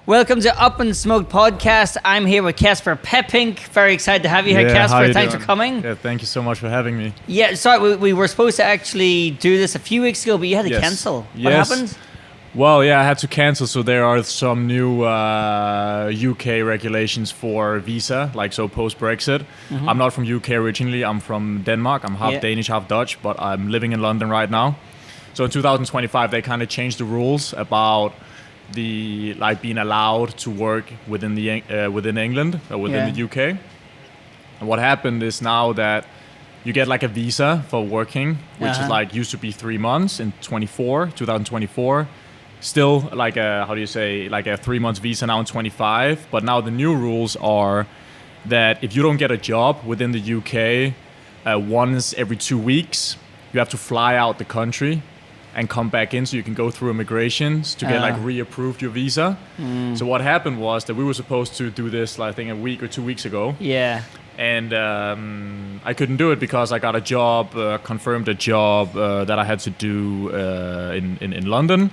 Welcome to Up In Smok'd Podcast. I'm here with Kasper Peppink. Very excited to have you here, Kasper. Thanks for coming. Yeah, thank you so much for having me. Yeah, sorry, we were supposed to actually do this a few weeks ago, but you had to cancel. What happened? Well, yeah, I had to cancel. So there are some new UK regulations for visa, like so post-Brexit. Mm-hmm. I'm not from UK originally. I'm from Denmark. I'm half Danish, half Dutch, but I'm living in London right now. So in 2025, they kind of changed the rules about the being allowed to work within the within England or within the UK. And what happened is now that you get like a visa for working, which is like used to be 3 months in 2024. Still like a, how do you say, like a 3 months visa now in 25. But now the new rules are that if you don't get a job within the UK once every 2 weeks, you have to fly out the country and come back in so you can go through immigrations to get like reapproved your visa. So what happened was that we were supposed to do this, I think, a week or 2 weeks ago. Yeah. And I couldn't do it because I got a job, confirmed a job that I had to do in London.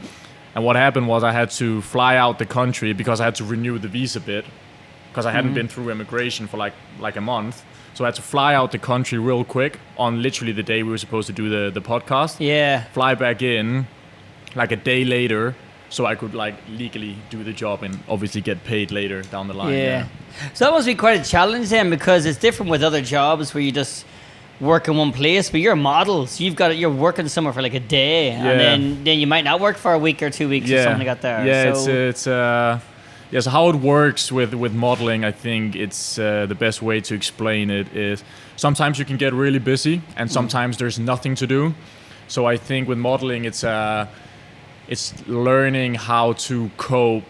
And what happened was I had to fly out the country because I had to renew the visa bit because I hadn't been through immigration for like a month. So I had to fly out the country real quick on literally the day we were supposed to do the podcast. Yeah. Fly back in like a day later so I could like legally do the job and obviously get paid later down the line. Yeah. So that must be quite a challenge then, because it's different with other jobs where you just work in one place, but you're a model, so you're working somewhere for like a day and then you might not work for a week or 2 weeks or something like that. Yeah, so so how it works with modeling, I think it's the best way to explain it is sometimes you can get really busy and sometimes there's nothing to do. So I think with modeling, it's learning how to cope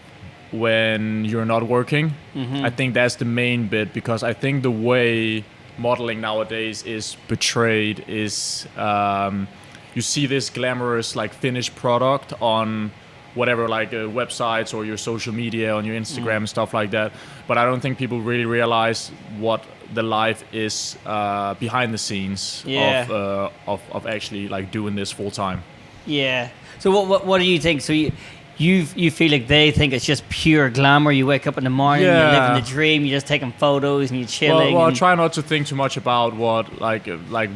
when you're not working. I think that's the main bit, because I think the way modeling nowadays is portrayed is you see this glamorous like finished product on whatever, like websites or your social media, on your Instagram and stuff like that. But I don't think people really realize what the life is behind the scenes of actually like doing this full time. Yeah. So what do you think? So you feel like they think it's just pure glamour. You wake up in the morning, you're living the dream, you're just taking photos and you're chilling. Well, I try not to think too much about what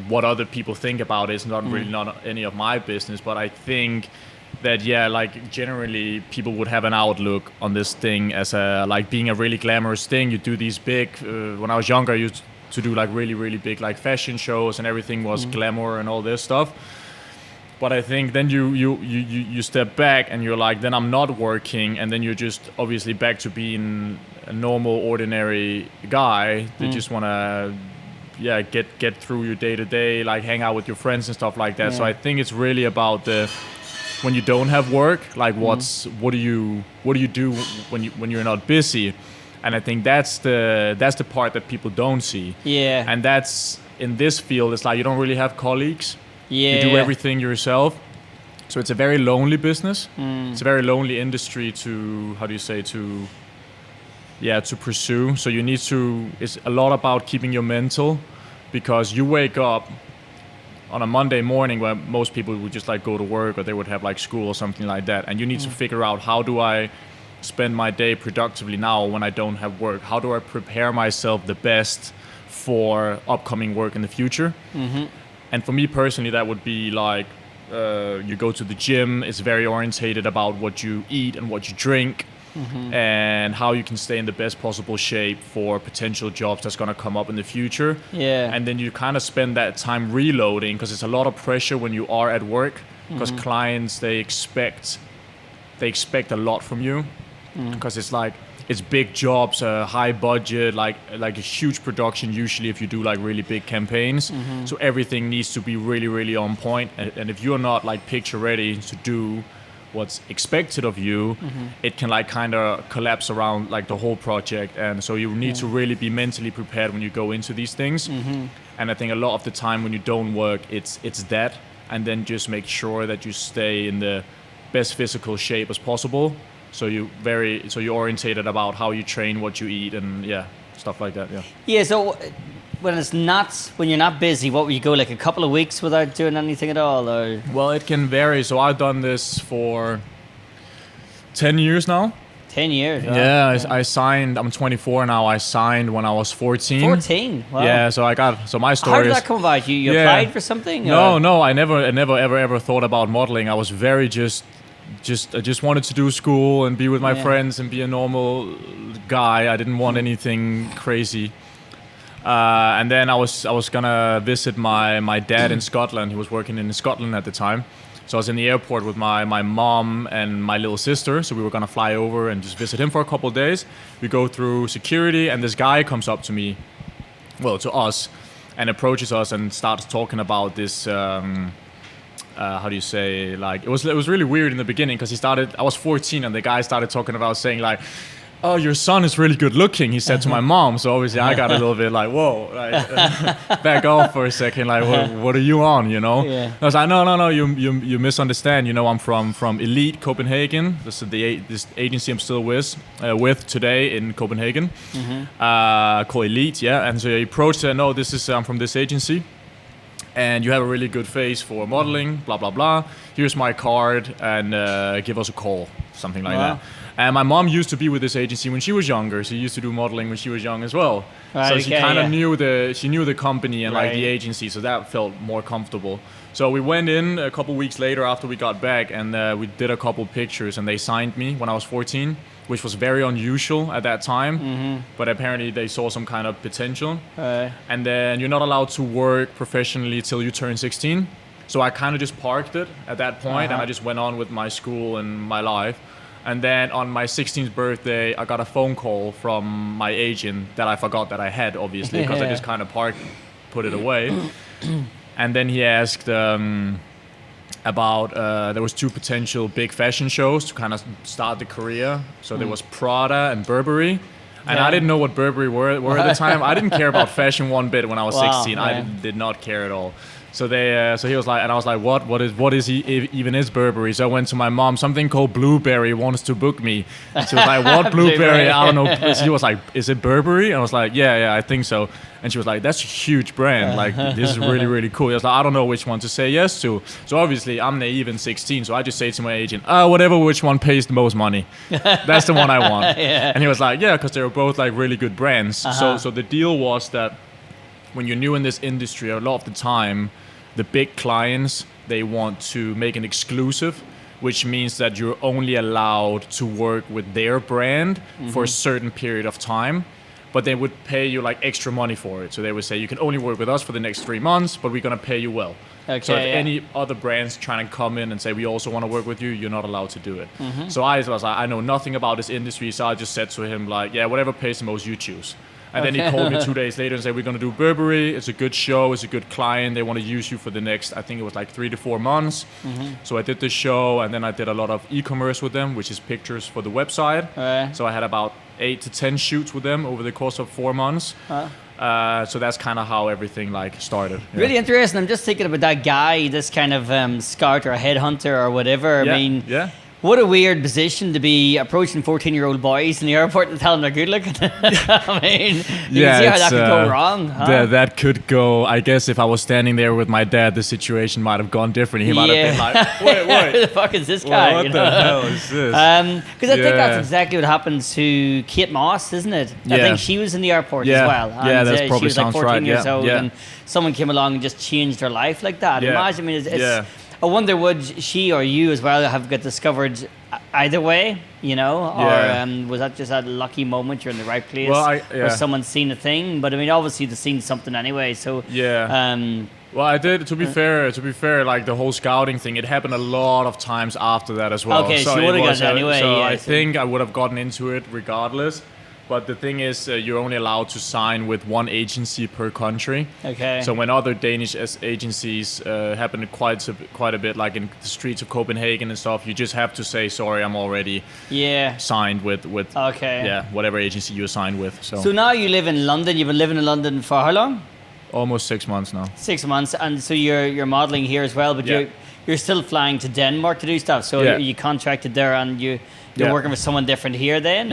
what other people think about it. It's not really not any of my business, but I think that generally people would have an outlook on this thing as a being a really glamorous thing. You do these big when I was younger, I used to do like really, really big like fashion shows and everything was glamour and all this stuff. But I think then you step back and you're like, then I'm not working, and then you're just obviously back to being a normal, ordinary guy that just want to get through your day to day, like hang out with your friends and stuff like that. So I think it's really about when you don't have work, like what do you do when you're not busy, and I think that's the part that people don't see. Yeah. And that's in this field, it's like you don't really have colleagues. Yeah. You do everything yourself. So it's a very lonely business. It's a very lonely industry to pursue. So you need to, it's a lot about keeping your mental, because you wake up on a Monday morning where most people would just like go to work or they would have like school or something like that. And you need to figure out, how do I spend my day productively now when I don't have work? How do I prepare myself the best for upcoming work in the future? And for me personally, that would be like, you go to the gym. It's very orientated about what you eat and what you drink, and how you can stay in the best possible shape for potential jobs that's going to come up in the future. Yeah. And then you kind of spend that time reloading, because it's a lot of pressure when you are at work, because clients, they expect a lot from you, because it's big jobs, high budget, like a huge production usually if you do like really big campaigns. So everything needs to be really, really on point. And if you're not like picture ready to do what's expected of you, it can like kind of collapse around like the whole project. And so you need to really be mentally prepared when you go into these things. And I think a lot of the time when you don't work, it's that. And then just make sure that you stay in the best physical shape as possible. So you're orientated about how you train, what you eat, and stuff like that. Yeah. So when you're not busy, what would you go, like a couple of weeks without doing anything at all, or? Well, it can vary. So I've done this for 10 years now. 10 years. Right? Yeah, I signed. I'm 24 now. I signed when I was 14. 14. Wow. Yeah, so my story. How did that come about? You applied for something? No. I never ever thought about modeling. I was very I just wanted to do school and be with my friends and be a normal guy. I didn't want anything crazy. And then I was gonna visit my dad in Scotland. He was working in Scotland at the time. So I was in the airport with my mom and my little sister. So we were gonna fly over and just visit him for a couple of days. We go through security, and this guy comes up to me, to us, and approaches us and starts talking about this. How do you say? Like it was really weird in the beginning because I was 14, and the guy started talking about saying like, "Oh, your son is really good looking," he said to my mom. So obviously I got a little bit like, whoa, like, back off for a second. Like, what are you on, you know? Yeah. I was like, no, you misunderstand. You know, I'm from Elite Copenhagen. This is this agency I'm still with today in Copenhagen, called Elite, yeah. And so he approached her, no, I'm from this agency. And you have a really good face for modeling, blah, blah, blah. Here's my card, and give us a call, something like that. And my mom used to be with this agency when she was younger. She used to do modeling when she was young as well. Right, so she kind of knew the company and like the agency, so that felt more comfortable. So we went in a couple weeks later after we got back, and we did a couple pictures, and they signed me when I was 14, which was very unusual at that time. But apparently they saw some kind of potential. And then you're not allowed to work professionally till you turn 16. So I kind of just parked it at that point, and I just went on with my school and my life. And then on my 16th birthday, I got a phone call from my agent that I forgot that I had, obviously, because I just kind of put it away. And then he asked about, there was 2 potential big fashion shows to kind of start the career. So there was Prada and Burberry. And I didn't know what Burberry were at the time. I didn't care about fashion one bit when I was 16. I did not care at all. So he was like, and I was like, what is even Burberry? So I went to my mom, something called Blueberry wants to book me. She was like, what Blueberry? I don't know. She was like, is it Burberry? And I was like, yeah, I think so. And she was like, that's a huge brand. Like, this is really, really cool. I was like, I don't know which one to say yes to. So obviously I'm naive in 16. So I just say to my agent, which one pays the most money. That's the one I want. And he was like, yeah, because they were both like really good brands. So the deal was that when you're new in this industry, a lot of the time, the big clients, they want to make an exclusive, which means that you're only allowed to work with their brand for a certain period of time, but they would pay you like extra money for it. So they would say, you can only work with us for the next 3 months, but we're going to pay you well. Okay, so if any other brands trying to come in and say, we also want to work with you, you're not allowed to do it. So I was like, I know nothing about this industry, so I just said to him like, yeah, whatever pays the most, you choose. And then he called me 2 days later and said, we're going to do Burberry. It's a good show. It's a good client. They want to use you for the next, I think it was like 3 to 4 months. So I did the show, and then I did a lot of e-commerce with them, which is pictures for the website. So I had about 8 to 10 shoots with them over the course of 4 months. So that's kind of how everything like started. Really interesting. I'm just thinking about that guy, this kind of scout or headhunter or whatever. I mean, what a weird position to be approaching 14-year-old boys in the airport and telling them they're good looking. I mean, you can see how that could go wrong. Huh? That could go, I guess if I was standing there with my dad, the situation might have gone different. He might have been like, wait. Who the fuck is this guy? What the hell is this? Because I think that's exactly what happened to Kate Moss, isn't it? I think she was in the airport as well. And, that's probably she was like 14 years old, yeah. and someone came along and just changed her life like that. Imagine, I mean, it's I wonder would she or you as well have got discovered either way, you know, or was that just a lucky moment? You're in the right place, or someone's seen a thing. But I mean, obviously they've seen something anyway. So well, I did. To be fair, like the whole scouting thing, it happened a lot of times after that as well. Okay, so you would have gotten anyway. So I think I would have gotten into it regardless. But the thing is, you're only allowed to sign with one agency per country. Okay. So when other Danish agencies happen quite a bit, like in the streets of Copenhagen and stuff, you just have to say, sorry, I'm already signed with whatever agency you're signed with. So now you live in London. You've been living in London for how long? Almost 6 months now. 6 months, and so you're modeling here as well, but you're still flying to Denmark to do stuff. So you contracted there, and you're working with someone different here then?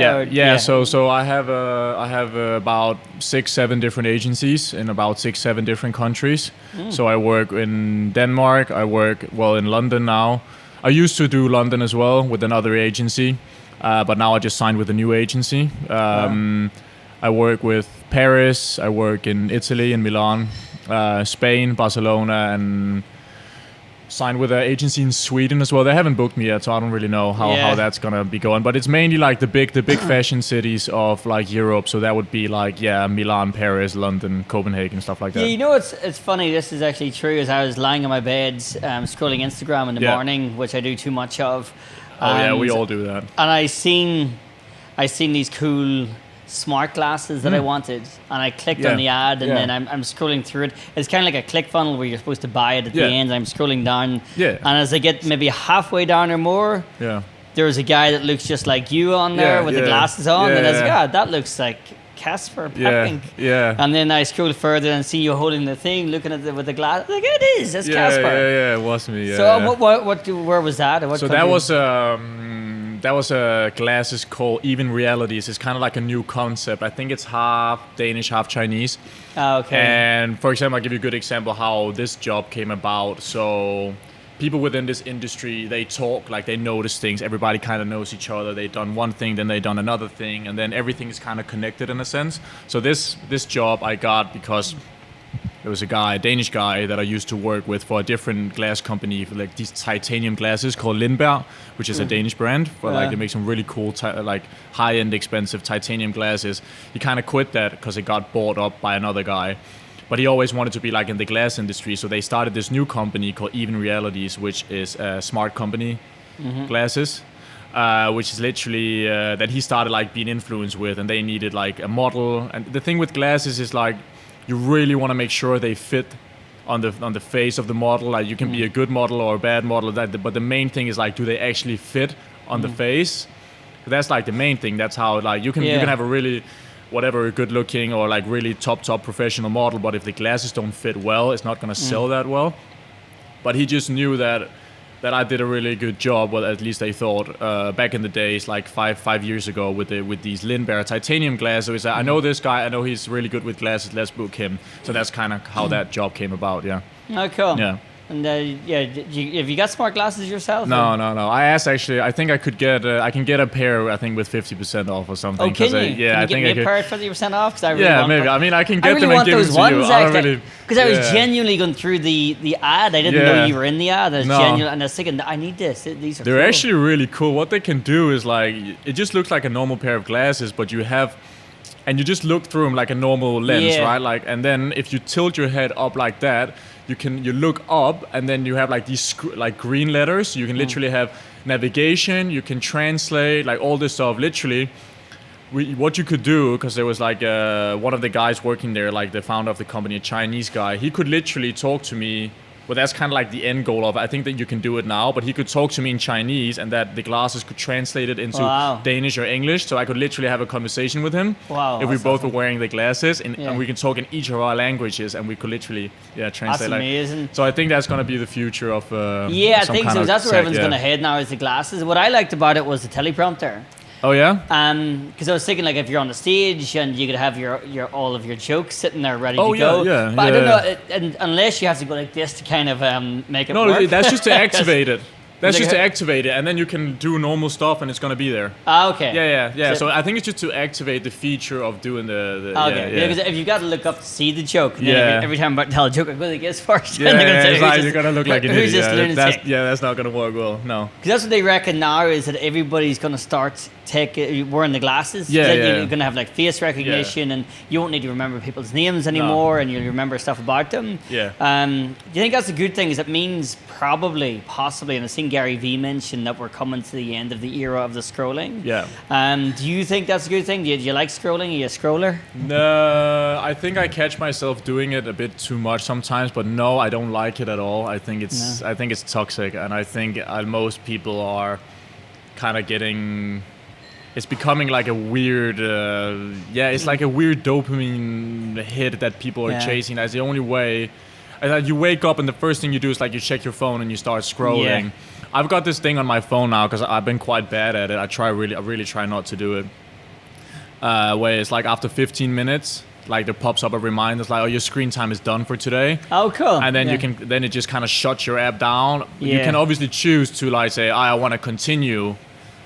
So I have about 6-7 different agencies in about 6-7 different countries. So I work in Denmark. I work in London now. I used to do London as well with another agency, but now I just signed with a new agency. I work with Paris, I work in Italy, in Milan, Spain, Barcelona, and signed with an agency in Sweden as well. They haven't booked me yet, so I don't really know how that's gonna be going. But it's mainly like the big fashion cities of like Europe. So that would be like Milan, Paris, London, Copenhagen, stuff like that. Yeah, you know it's funny. This is actually true. As I was lying on my bed, scrolling Instagram in the morning, which I do too much of. We all do that. And I seen these cool smart glasses that I wanted, and I clicked on the ad, and then I'm scrolling through it. It's kind of like a click funnel where you're supposed to buy it at the end. I'm scrolling down, and as I get maybe halfway down or more, there's a guy that looks just like you on there with the glasses on, and I was like, that looks like Kasper Peppink. And then I scroll further and see you holding the thing, looking at it with the glass. Like, it is, that's Kasper. Yeah, it was me. So where was that? So that was glasses called Even Realities. It's kind of like a new concept. I think it's half Danish, half Chinese. Okay. And for example, I'll give you a good example how this job came about. So people within this industry, they talk, like they notice things. Everybody kind of knows each other. They've done one thing, then they've done another thing, and then everything is kind of connected in a sense. So this job I got because there was a Danish guy that I used to work with for a different glass company for like these titanium glasses called Lindberg, which is a Danish brand. For like they make some really cool, like high-end, expensive titanium glasses. He kind of quit that because it got bought up by another guy. But he always wanted to be like in the glass industry, so they started this new company called Even Realities, which is smart company glasses, which is literally that he started like being influenced with, and they needed like a model. And the thing with glasses is like, you really want to make sure they fit on the face of the model. Like you can be a good model or a bad model, but the main thing is like, do they actually fit on the face? That's like the main thing. That's how like you can have a really good looking or like really top professional model, but if the glasses don't fit well, it's not gonna sell that well. But he just knew that I did a really good job. Well, at least they thought back in the days, like five years ago, with these Lindberg titanium glasses. So he said, I know this guy. I know he's really good with glasses. Let's book him. So that's kind of how that job came about. Yeah. Oh, cool. Yeah. And have you got smart glasses yourself? No. I asked actually. I think I can get a pair. I think with 50% off or something. Oh, can you? I think get me a pair at 50% off? Because I really want maybe. I mean, I can get really them and give them to you. Because I was genuinely going through the ad. I didn't know you were in the ad. I was genuine, and I was thinking, I need this. These are. They're cool. actually really cool. What they can do is like, it just looks like a normal pair of glasses, but you just look through them like a normal lens, right? Like, and then if you tilt your head up like that, you look up, and then you have like these like green letters. You can literally have navigation. You can translate, like all this stuff. Literally, what you could do, because there was like one of the guys working there, like the founder of the company, a Chinese guy. He could literally talk to me. Well, that's kind of like the end goal of it. I think that you can do it now, but he could talk to me in Chinese, and that the glasses could translate it into Danish or English, so I could literally have a conversation with him. Wow, if we both were wearing the glasses, and we can talk in each of our languages, and we could literally translate. That's amazing. So I think that's going to be the future of I think so. That's where everyone's going to head now, is the glasses. What I liked about it was the teleprompter. Oh yeah. Because I was thinking, like, if you're on the stage and you could have your all of your jokes sitting there ready to go. Yeah. But I don't know, and unless you have to go like this to kind of make it work. No, that's just to activate it. That's just to activate it, and then you can do normal stuff, and it's gonna be there. Okay. Yeah. So I think it's just to activate the feature of doing the okay. Yeah, because if you got to look up to see the joke, every time I'm about to tell a joke, I go like this first. Yeah, it's like you're gonna look like an idiot. Lunatic? That's not gonna work well. No. Because that's what they reckon now, is that everybody's gonna start wearing the glasses. Yeah. You're gonna have like face recognition, and you won't need to remember people's names anymore, and you'll remember stuff about them. Yeah. Do you think that's a good thing? Is it means possibly, and I've seen Gary Vee mention that we're coming to the end of the era of the scrolling. Yeah. Do you think that's a good thing? Do you like scrolling? Are you a scroller? No, I think I catch myself doing it a bit too much sometimes, but no, I don't like it at all. I think it's toxic, and I think most people are kind of getting. It's becoming like a weird, it's like a weird dopamine hit that people are chasing. That's the only way. You wake up and the first thing you do is like you check your phone and you start scrolling. Yeah. I've got this thing on my phone now because I've been quite bad at it. I really try not to do it. Where it's like after 15 minutes, like there pops up a reminder, it's like, oh, your screen time is done for today. Oh, cool. And then then it just kind of shuts your app down. You can obviously choose to like say, I want to continue.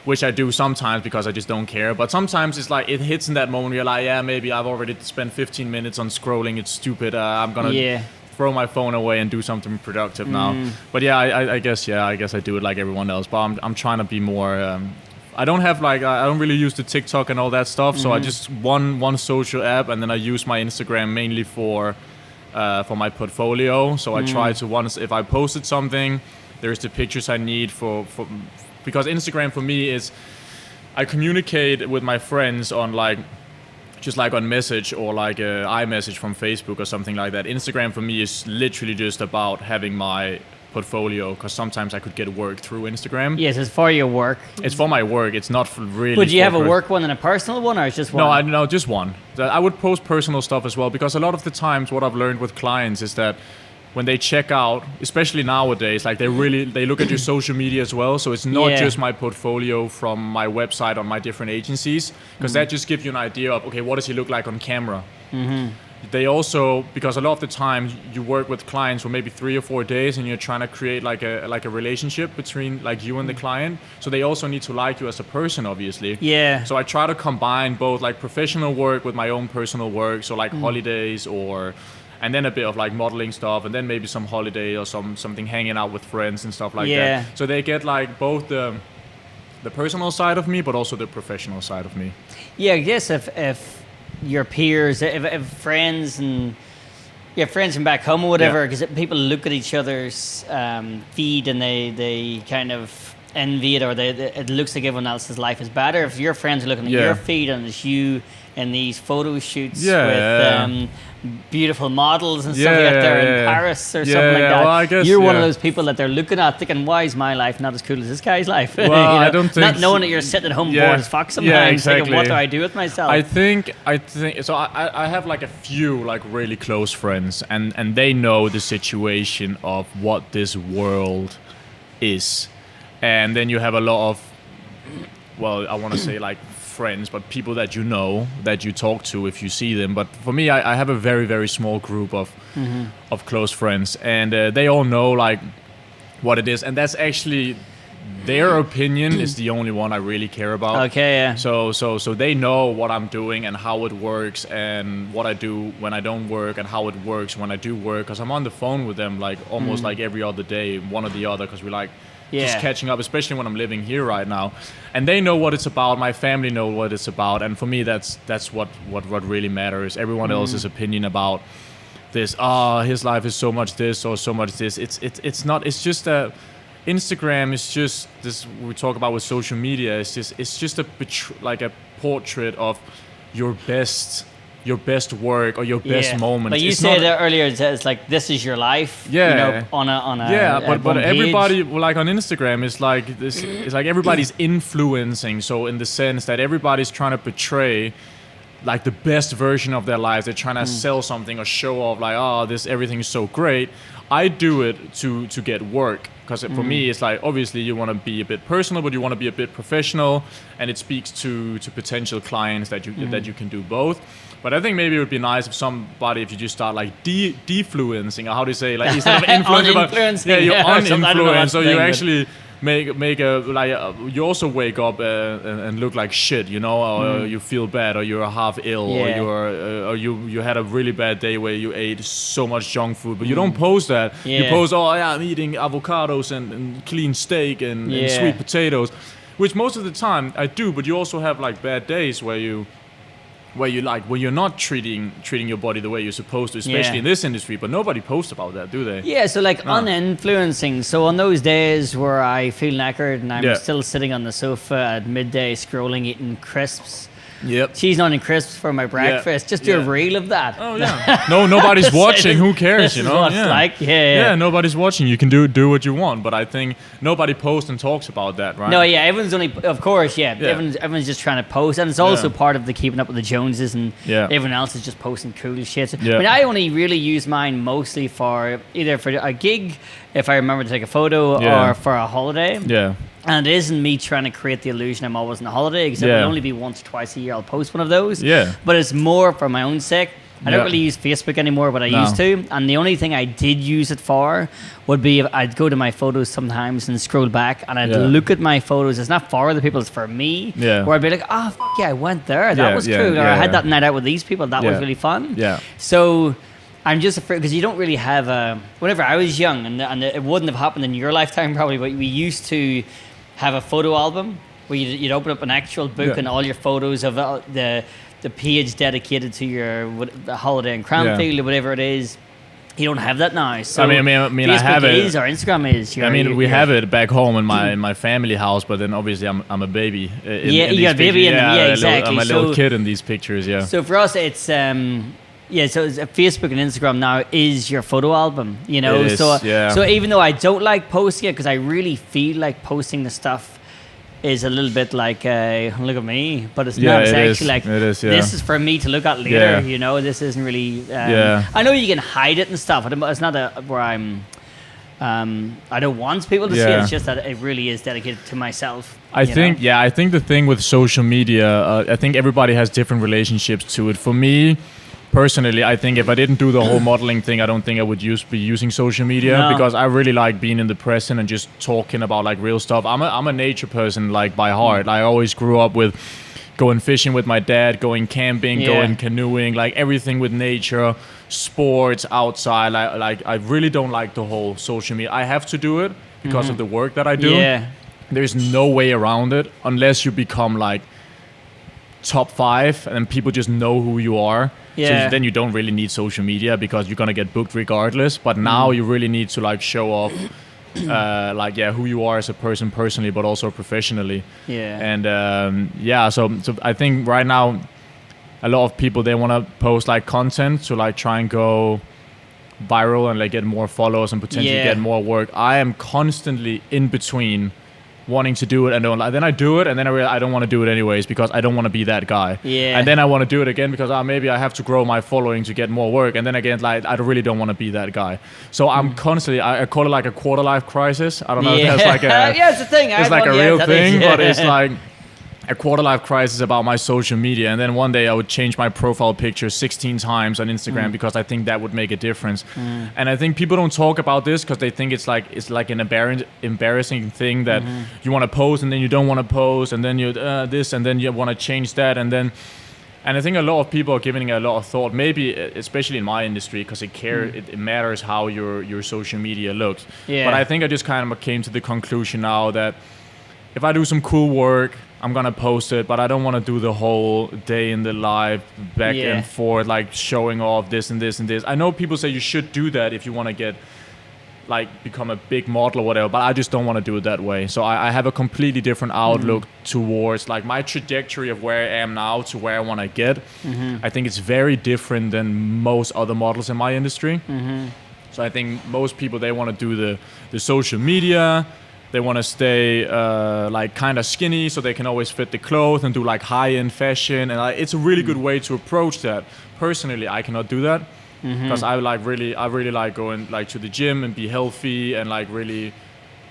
which I do sometimes because I just don't care. But sometimes it's like it hits in that moment. You're like, yeah, maybe I've already spent 15 minutes on scrolling. It's stupid. I'm gonna throw my phone away and do something productive now. But yeah, I guess I do it like everyone else. But I'm trying to be more. I don't have I don't really use the TikTok and all that stuff. So I just one social app, and then I use my Instagram mainly for my portfolio. So I try to if I posted something, there's the pictures I need for because Instagram for me is I communicate with my friends on just on message or iMessage from Facebook or something like that. Instagram for me is literally just about having my portfolio, because sometimes I could get work through Instagram. Yes, it's for your work. It's for my work. It's not for really. Would you have a work one and a personal one, or it's just one? No, just one. I would post personal stuff as well, because a lot of the times what I've learned with clients is that when they check out, especially nowadays, they look at your social media as well. So it's not just my portfolio from my website on my different agencies, because that just gives you an idea of, okay, what does he look like on camera? They also, because a lot of the time you work with clients for maybe 3 or 4 days, and you're trying to create like a relationship between you and the client. So they also need to like you as a person, obviously. Yeah. So I try to combine both professional work with my own personal work. So holidays and then a bit of modeling stuff, and then maybe some holiday or something hanging out with friends and stuff like that. So they get both the personal side of me, but also the professional side of me. Yeah, I guess if your peers, if friends and friends from back home or whatever, because people look at each other's feed and they kind of envy it, or it looks like everyone else's life is better. If your friends are looking at your feed and it's you in these photo shoots with beautiful models and stuff like that in Paris or something like that, well, I guess, you're one of those people that they're looking at thinking, why is my life not as cool as this guy's life? Well, I don't think not knowing that you're sitting at home bored as fuck sometimes, thinking, what do I do with myself? I think so. I have a few really close friends, and they know the situation of what this world is, and then you have a lot of, well, I want to say friends, but people that you know, that you talk to if you see them. But for me, I have a very, very small group of close friends, and they all know what it is, and that's actually their opinion is the only one I really care about. Okay, yeah. So they know what I'm doing and how it works, and what I do when I don't work, and how it works when I do work, because I'm on the phone with them almost every other day, one or the other, because we just catching up, especially when I'm living here right now. And they know what it's about. My family know what it's about. And for me, that's what really matters. Everyone else's opinion about this, his life is so much this or so much this. It's not. It's just a Instagram is just this we talk about with social media. It's just a portrait of your best work or your best moments. But you said earlier, it's this is your life. Yeah. On a but everybody on Instagram is this. It's everybody's influencing. So in the sense that everybody's trying to portray the best version of their lives. They're trying to sell something or show off this everything is so great. I do it to get work. Because for me, it's obviously you want to be a bit personal, but you want to be a bit professional, and it speaks to potential clients that you can do both. But I think maybe it would be nice if you just start defluencing, or how do you say, instead of influencing, you uninfluence, so you actually make you also wake up and look like shit, or you feel bad, or you're half ill, or you had a really bad day where you ate so much junk food, but you don't post that. You post, I'm eating avocados and clean steak and sweet potatoes, which most of the time I do, but you also have bad days where you're not treating your body the way you're supposed to, especially in this industry, but nobody posts about that, do they? Yeah, so uninfluencing. So on those days where I feel knackered and I'm still sitting on the sofa at midday scrolling, eating crisps. Yep. Cheese and onion crisps for my breakfast. Just do a reel of that. Oh yeah. No, nobody's watching. Who cares? This is what it's like. Yeah. Nobody's watching. You can do what you want, but I think nobody posts and talks about that, right? No, everyone's only, of course, everyone's just trying to post, and it's also part of the keeping up with the Joneses, and everyone else is just posting cool shit. I mean, I only really use mine mostly for either for a gig, if I remember to take a photo, or for a holiday. Yeah. And it isn't me trying to create the illusion I'm always on a holiday, because it will only be once or twice a year I'll post one of those. Yeah. But it's more for my own sake. I don't really use Facebook anymore, but I used to. And the only thing I did use it for would be if I'd go to my photos sometimes and scroll back and I'd look at my photos. It's not for other people, it's for me. Yeah. Where I'd be like, oh, fuck yeah, I went there. That was cool. Or I had that night out with these people. That was really fun. Yeah. So I'm just afraid because you don't really have whenever I was young, and it wouldn't have happened in your lifetime probably, but we used to have a photo album where you'd open up an actual book and all your photos of the page dedicated to your holiday in Cranfield or whatever it is. You don't have that now. So I mean, Facebook I have is it. Or Instagram is. We have it back home in my family house, but then obviously I'm a baby. You got a baby in them. Yeah, exactly. I'm a little kid in these pictures. Yeah. So for us, it's so Facebook and Instagram now is your photo album. You know, so even though I don't like posting it because I really feel like posting the stuff is a little bit like look at me, but it's not. It's actually like this is for me to look at later. Yeah. You know, this isn't really. I know you can hide it and stuff, but it's not where I'm. I don't want people to see it. It's just that it really is dedicated to myself. I think the thing with social media, I think everybody has different relationships to it. For me, personally, I think if I didn't do the whole modeling thing, I don't think I would be using social media because I really like being in the present and just talking about like real stuff. I'm a nature person like by heart. I always grew up with going fishing with my dad, going camping, going canoeing, like everything with nature, sports outside. I really don't like the whole social media. I have to do it because of the work that I do. Yeah. There's no way around it unless you become like top 5 and then people just know who you are. Yeah. So then you don't really need social media because you're gonna get booked regardless. But now you really need to like show off, who you are as a person personally, but also professionally. Yeah. And so I think right now, a lot of people they want to post like content to like try and go viral and like get more followers and potentially get more work. I am constantly in between wanting to do it and then I do it and then I realize I don't want to do it anyways because I don't want to be that guy. Yeah. And then I want to do it again because maybe I have to grow my following to get more work. And then again, like I really don't want to be that guy. So I'm constantly I call it like a quarter life crisis. I don't know if that's like a it's a thing. It's like a real thing, but it's like a quarter life crisis about my social media. And then one day I would change my profile picture 16 times on Instagram because I think that would make a difference. And I think people don't talk about this because they think it's like an embarrassing thing that you want to post and then you don't want to post and then you this and then you want to change that and I think a lot of people are giving it a lot of thought, maybe especially in my industry because it matters how your social media looks. Yeah. But I think I just kind of came to the conclusion now that if I do some cool work, I'm gonna post it, but I don't want to do the whole day in the life back and forth, like showing off this and this and this. I know people say you should do that if you want to get, like, become a big model or whatever, but I just don't want to do it that way. So I have a completely different outlook towards, like, my trajectory of where I am now to where I want to get. I think it's very different than most other models in my industry. So I think most people, they want to do the social media. They want to stay like kind of skinny so they can always fit the clothes and do like high-end fashion. And it's a really good way to approach that. Personally, I cannot do that because I really like going like to the gym and be healthy and like really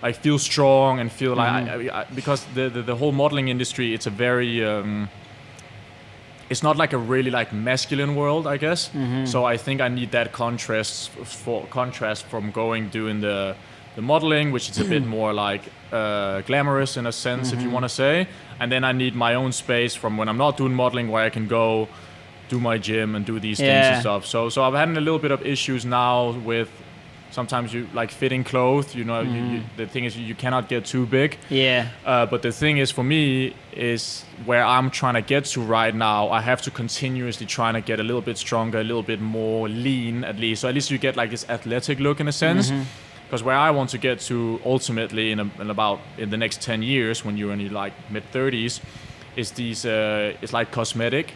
like feel strong and feel like because the whole modeling industry, it's a very it's not like a really like masculine world, I guess. So I think I need that contrast from doing the modeling, which is a bit more like glamorous in a sense, if you want to say. And then I need my own space from when I'm not doing modeling where I can go do my gym and do these things and stuff. So I've had a little bit of issues now with sometimes you like fitting clothes, you know, the thing is you cannot get too big. Yeah. But the thing is for me is where I'm trying to get to right now, I have to continuously trying to get a little bit stronger, a little bit more lean at least. So at least you get like this athletic look in a sense. Because where I want to get to ultimately in the next 10 years, when you're in your like mid-30s, is these it's like cosmetic.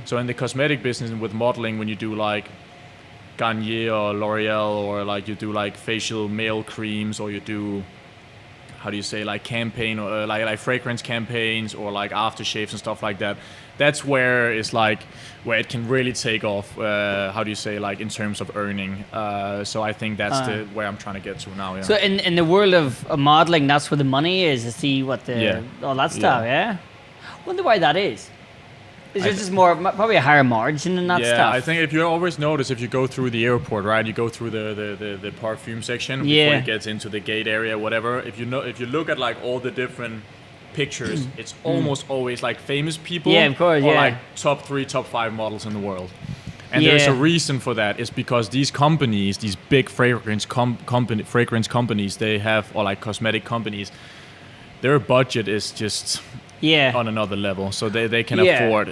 So in the cosmetic business and with modeling, when you do like Garnier or L'Oreal or like you do like facial male creams or you do like campaign or like fragrance campaigns or like aftershaves and stuff like that. That's where it's like where it can really take off. Like in terms of earning. So I think that's where I'm trying to get to now. Yeah. So in the world of modeling, that's where the money is to see what all that stuff. Yeah. Wonder why that is. Is there just more, probably a higher margin in that stuff? Yeah, I think if you always notice, if you go through the airport, right, you go through the perfume section before you get into the gate area, whatever. If you look at like all the different pictures, it's almost always like famous people, of course, or like top 3, top 5 models in the world. And there's a reason for that. It's because these companies, these big fragrance companies, they have, or like cosmetic companies, their budget is just on another level, so they can afford.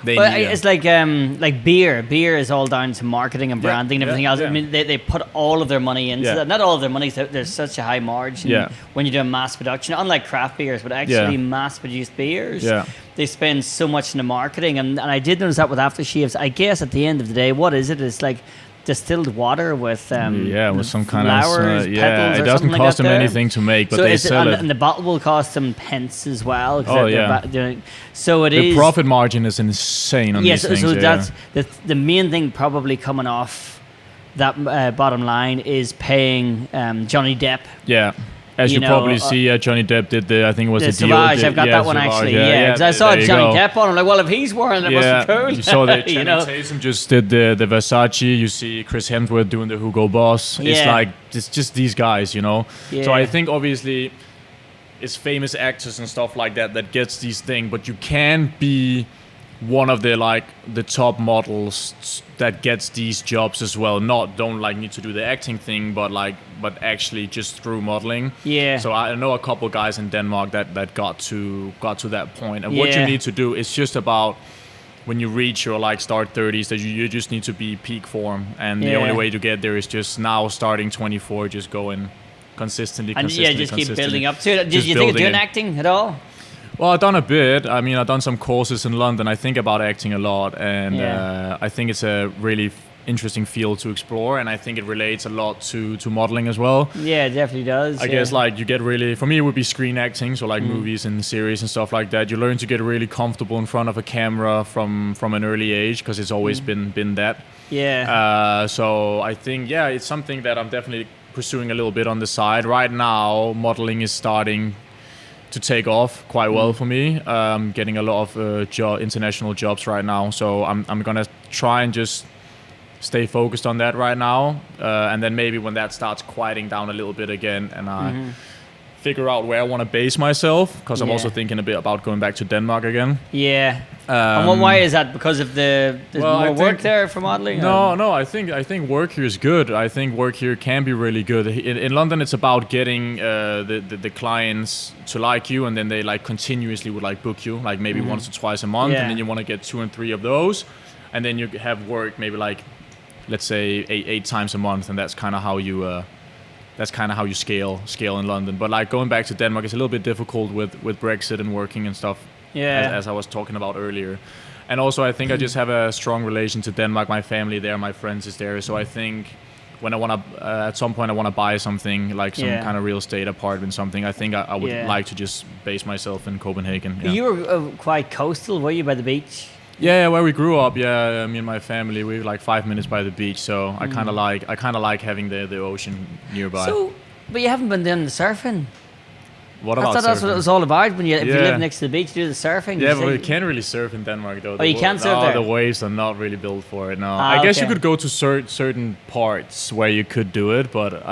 It's like beer. Beer is all down to marketing and branding and everything else. I mean, they put all of their money into that. Not all of their money. There's such a high margin when you do mass production. Unlike craft beers, but actually mass-produced beers, they spend so much in the marketing. And I did notice that with aftershaves. I guess at the end of the day, what is it? It's like distilled water with with some kind flowers, of petals, it doesn't cost them anything to make, but so they sell it. And the bottle will cost them pence as well. So the profit margin is insane on these things. So that's the main thing probably coming off that bottom line is paying Johnny Depp. Yeah. As you probably see, Johnny Depp did I think it was the Sauvage. I've got that one Sauvage, actually. Because I saw Johnny Depp on. I'm like, well, if he's wearing it, it must be cool. You saw that Channing Tatum just did the Versace. You see Chris Hemsworth doing the Hugo Boss. It's like, it's just these guys, So I think obviously it's famous actors and stuff like that gets these things, but you can be one of the top models that gets these jobs as well. Don't need to do the acting thing, but actually just through modeling. Yeah. So I know a couple guys in Denmark that got to that point. And what you need to do is just about when you reach your start 30s, that you just need to be peak form, and the only way to get there is just now starting 24, just going consistently. Just keep building up to it. Did you think of doing acting at all? Well, I've done a bit. I mean, I've done some courses in London. I think about acting a lot, and I think it's a really interesting field to explore, and I think it relates a lot to modeling as well. Yeah, it definitely does. I guess you get really, for me it would be screen acting, so movies and series and stuff like that. You learn to get really comfortable in front of a camera from an early age, because it's always been that. Yeah. So I think it's something that I'm definitely pursuing a little bit on the side. Right now, modeling is starting to take off quite well for me. Getting a lot of international jobs right now, so I'm gonna try and just stay focused on that right now, and then maybe when that starts quieting down a little bit again, and I figure out where I want to base myself, because I'm also thinking a bit about going back to Denmark again. Yeah. And why is that? Because of there's more work there for modeling? No. I think work here is good. I think work here can be really good. In London, it's about getting the clients to like you, and then they continuously would book you, maybe once or twice a month, and then you want to get 2 and 3 of those, and then you have work maybe let's say 8 times a month, and that's kind of how you scale in London. But going back to Denmark is a little bit difficult with Brexit and working and stuff. Yeah. As I was talking about earlier. And also I think I just have a strong relation to Denmark. My family there, my friends is there. So I think when I want to, at some point I want to buy something, some kind of real estate apartment, something, I think I would like to just base myself in Copenhagen. Yeah. You were quite coastal, were you, by the beach? Yeah, where we grew up. Yeah, me and my family, we were 5 minutes by the beach. So I kind of like having the ocean nearby. So, but you haven't been doing the surfing. What about surfing? That's what it was all about. If you live next to the beach, do the surfing. Yeah, but you can't really surf in Denmark though. Oh, you can't surf there? The waves are not really built for it. No, I guess you could go to certain parts where you could do it, but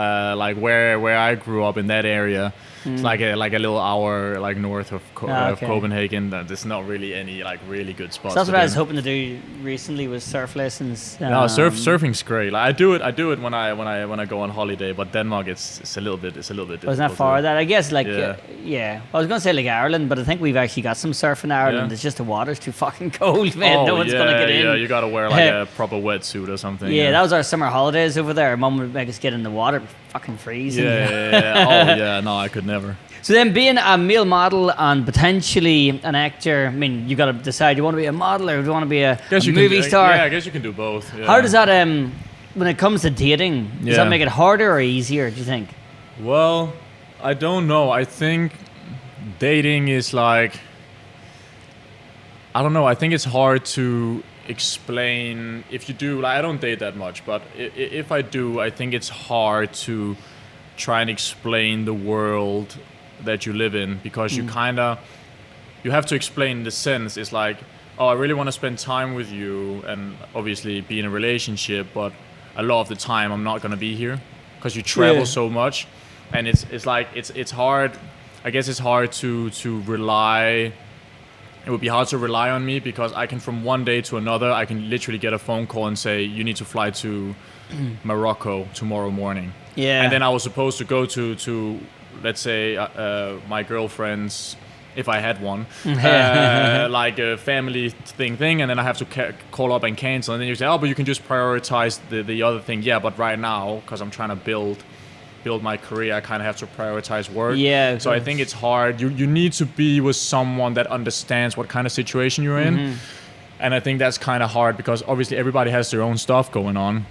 where I grew up in that area, it's like a little hour north of Copenhagen. There's not really any really good spots. So that's what I was hoping to do recently, was surf lessons. No, surfing's great. I do it when I go on holiday. But Denmark, it's a little bit difficult. Wasn't that far? That I guess I was going to say Ireland, but I think we've actually got some surf in Ireland. It's just the water's too fucking cold, man. No one's going to get in. Yeah, you got to wear a proper wetsuit or something. Yeah, that was our summer holidays over there. Mum would make us get in the water, fucking freezing. Yeah. Oh yeah, no, I could never. So then, being a male model and potentially an actor, I mean, you got to decide, you want to be a model or do you want to be a movie star? Yeah, I guess you can do both. Yeah. How does that, when it comes to dating, does that make it harder or easier, do you think? Well, I don't know. I think dating is I don't know. I think it's hard to explain if you do. I don't date that much, but if I do, I think it's hard to try and explain the world that you live in, because you kind of you have to explain the sense. It's like, oh, I really want to spend time with you and obviously be in a relationship, but a lot of the time I'm not going to be here because you travel so much. And it's like, it's hard. I guess it's hard to rely. It would be hard to rely on me because I can, from one day to another, I can literally get a phone call and say, you need to fly to Morocco tomorrow morning. Yeah. And then I was supposed to go to let's say, my girlfriend's, if I had one, like a family thing, and then I have to call up and cancel. And then you say, oh, but you can just prioritize the other thing. Yeah, but right now, because I'm trying to build my career, I kind of have to prioritize work. Yeah. So I think it's hard. You need to be with someone that understands what kind of situation you're in. And I think that's kind of hard because obviously everybody has their own stuff going on.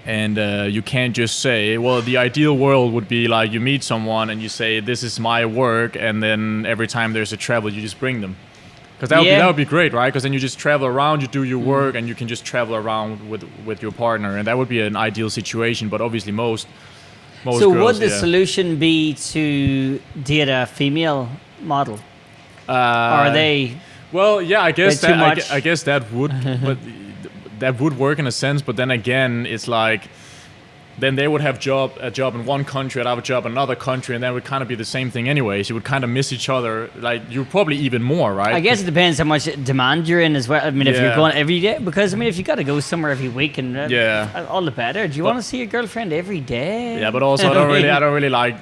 And you can't just say, well, the ideal world would be like you meet someone and you say, this is my work. And then every time there's a travel, you just bring them. Because that would be great, right? Because then you just travel around, you do your work, and you can just travel around with your partner. And that would be an ideal situation. But obviously most so girls, would the solution be to date a female model? Or are they? Well, yeah, I guess that would, but that would work in a sense. But then again, it's like, then they would have a job in one country, I'd have a job in another country, and that would kind of be the same thing anyways. You would kind of miss each other, like you probably even more, right? I guess it depends how much demand you're in as well. I mean, if you're going every day, because I mean, if you got to go somewhere every week, and all the better. Do you want to see your girlfriend every day? Yeah, but also I don't really like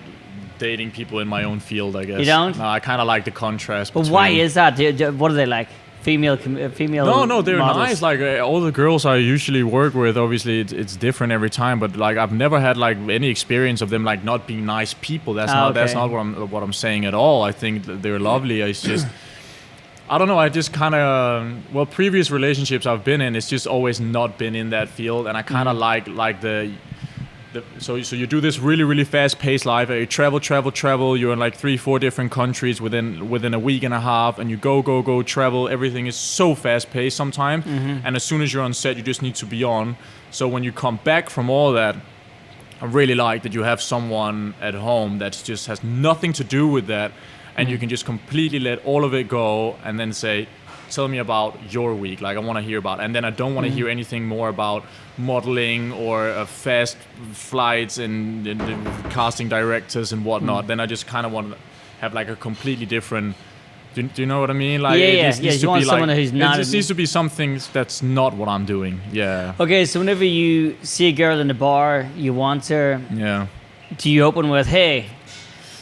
dating people in my own field, I guess. You don't? No, I kind of like the contrast. But why is that? What are they like? Female. No, they're models. nice. Like all the girls I usually work with, obviously it's different every time. But like I've never had like any experience of them like not being nice people. That's not what I'm saying at all. I think they're lovely. It's just I don't know. I just kind of previous relationships I've been in, it's just always not been in that field, and I kind of like the. So you do this really, really fast-paced life. You travel. You're in like 3-4 different countries within a week and a half, and you go, travel. Everything is so fast-paced sometimes, and as soon as you're on set, you just need to be on. So when you come back from all that, I really like that you have someone at home that just has nothing to do with that, and you can just completely let all of it go, and then say, tell me about your week. Like I want to hear about it. And then I don't want to hear anything more about modeling or fast flights and casting directors and whatnot. Then I just kind of want to have like a completely different. Do you know what I mean? Like you want someone who's not. It just needs to be something that's not what I'm doing. Yeah. Okay, so whenever you see a girl in the bar, you want her. Yeah. Do you open with, "Hey,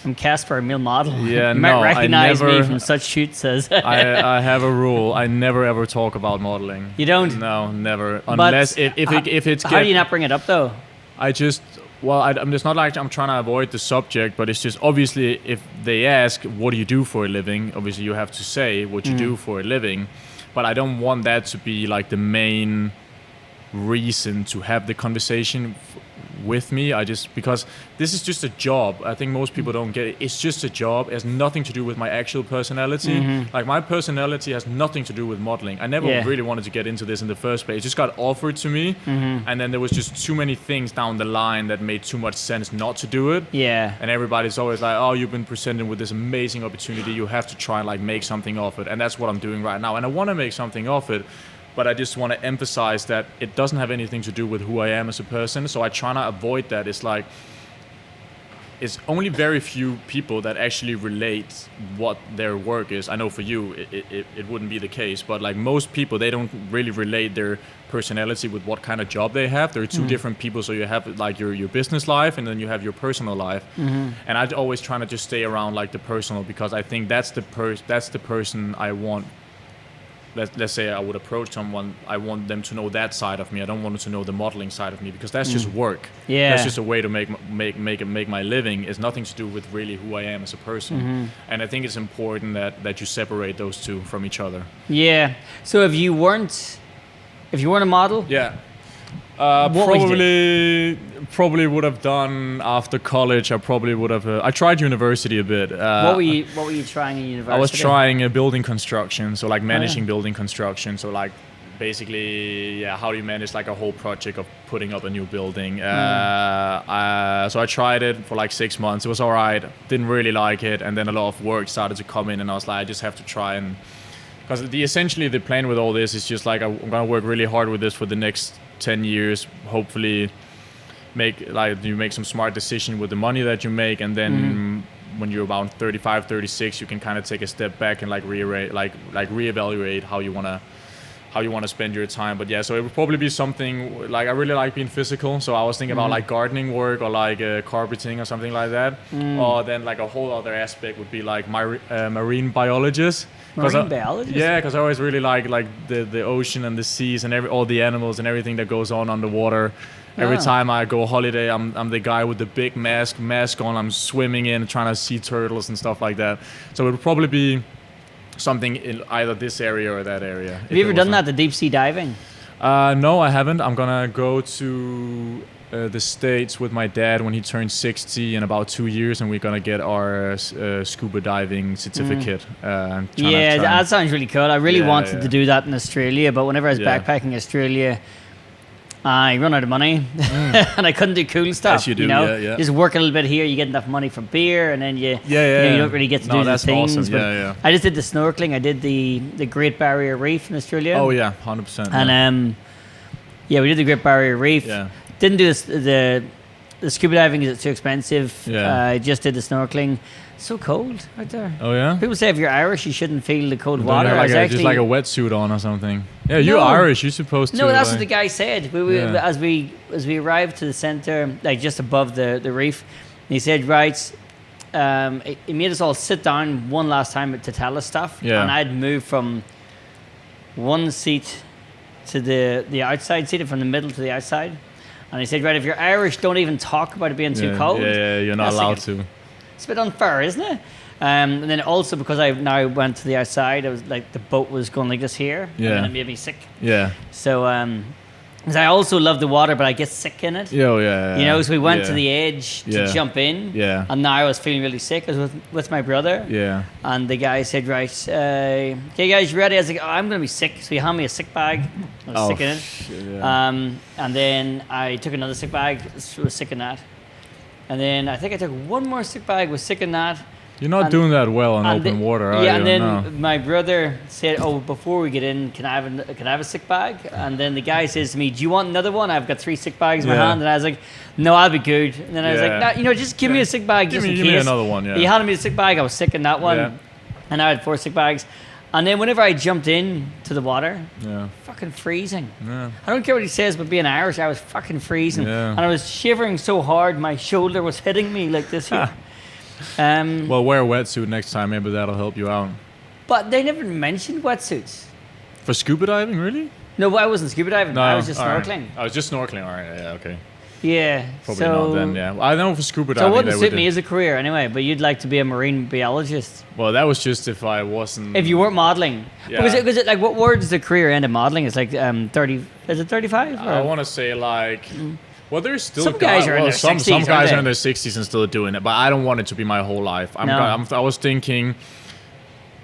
I'm Kasper, male model. Yeah, you might recognize me from such shoots as." I have a rule. I never ever talk about modeling. You don't? No, never. Unless if it's. How do you not bring it up though? I'm just not like I'm trying to avoid the subject, but it's just obviously if they ask, what do you do for a living? Obviously you have to say what you do for a living, but I don't want that to be like the main reason to have the conversation with me. Because this is just a job. I think most people don't get it. It's just a job. It has nothing to do with my actual personality. Like my personality has nothing to do with modeling. I never really wanted to get into this in the first place. It just got offered to me, and then there was just too many things down the line that made too much sense not to do it. Yeah. And everybody's always like, "Oh, you've been presented with this amazing opportunity. You have to try and like make something of it." And that's what I'm doing right now. And I want to make something of it. But I just want to emphasize that it doesn't have anything to do with who I am as a person. So I try to avoid that. It's like, it's only very few people that actually relate what their work is. I know for you, it wouldn't be the case. But like most people, they don't really relate their personality with what kind of job they have. They're two different people. So you have like your business life, and then you have your personal life. And I always try to just stay around like the personal, because I think that's the person I want. Let's say I would approach someone, I want them to know that side of me. I don't want them to know the modeling side of me, because that's just work. Yeah, that's just a way to make my living. It's nothing to do with really who I am as a person. And I think it's important that you separate those two from each other. Yeah. So if you weren't a model, probably would have done after college. I probably would have. I tried university a bit. What were you trying in university? I was trying building construction, so like managing building construction. So like basically, how do you manage like a whole project of putting up a new building? So I tried it for like 6 months. It was all right. Didn't really like it, and then a lot of work started to come in, and I was like, I just have to try and. Because essentially the plan with all this is just like I'm gonna work really hard with this for the next 10 years. Hopefully, you make some smart decision with the money that you make, and then when you're about 35, 36, you can kind of take a step back and like reevaluate how you wanna spend your time. But yeah, so it would probably be something like I really like being physical. So I was thinking about like gardening work or like carpeting or something like that. Or then like a whole other aspect would be like marine biologist. Marine biologist? Yeah, because I always really like the ocean and the seas and all the animals and everything that goes on underwater. Every time I go holiday, I'm the guy with the big mask on. I'm swimming in, trying to see turtles and stuff like that. So it would probably be something in either this area or that area. Have you ever done that, the deep sea diving? No, I haven't. I'm gonna go to the States with my dad when he turns 60 in about 2 years, and we're gonna get our scuba diving certificate. That sounds really cool. I really wanted to do that in Australia, but whenever I was backpacking Australia, I run out of money, and I couldn't do cool stuff. Yes, you do. Just work a little bit here, you get enough money from beer, and then you don't really get to do the things. Awesome. But I just did the snorkeling. I did the Great Barrier Reef in Australia. Oh yeah, 100%. And we did the Great Barrier Reef. Yeah. Didn't do the scuba diving because it's too expensive. Yeah. I just did the snorkeling. It's so cold out there. Oh yeah. People say if you're Irish, you shouldn't feel the cold water. Just like a wetsuit on or something. Yeah, you're Irish. You're supposed to. No, that's what the guy said. As we arrived to the center, like just above the reef, he said, right. He made us all sit down one last time to tell us stuff. Yeah. And I'd moved from one seat to the outside seat, from the middle to the outside. And he said, right, if you're Irish, don't even talk about it being too cold. Yeah, you're not allowed to. It's a bit unfair, isn't it? And then also because I now went to the outside, I was like the boat was going like this here, and then it made me sick. Yeah. So because I also love the water, but I get sick in it. Yeah. So we went to the edge to jump in. Yeah. And now I was feeling really sick. I was with my brother. Yeah. And the guy said, right, okay, guys, you ready? I was like, I'm going to be sick. So he handed me a sick bag. I was sick in it. Shit, yeah. And then I took another sick bag. Was sick in that. And then I think I took one more sick bag. Was sick in that. You're not doing that well in open water, are you? Yeah, and then my brother said, "Oh, before we get in, can I have a sick bag?" And then the guy says to me, "Do you want another one? I've got 3 sick bags in my hand." And I was like, "No, I'll be good." And then I was like, "No, just give me a sick bag just in case." Give me another one. Yeah. He handed me a sick bag. I was sick in that one, and I had 4 sick bags. And then whenever I jumped in to the water, fucking freezing. Yeah. I don't care what he says, but being Irish, I was fucking freezing, and I was shivering so hard, my shoulder was hitting me like this here. Well, wear a wetsuit next time. Maybe that'll help you out. But they never mentioned wetsuits. For scuba diving, really? No, I wasn't scuba diving. No, I was just snorkeling. Right. I was just snorkeling. All right. Yeah. Okay. Yeah. Probably not then. Yeah. I know for scuba diving. So it wouldn't suit me as a career anyway. But you'd like to be a marine biologist. Well, that was just if I wasn't. If you weren't modeling. Yeah. Because it like what does the career end of modeling? It's like 30. Is it 35? I want to say like. Well, there's still some guys are in their 60s. Some guys are in their 60s and still doing it, but I don't want it to be my whole life. I was thinking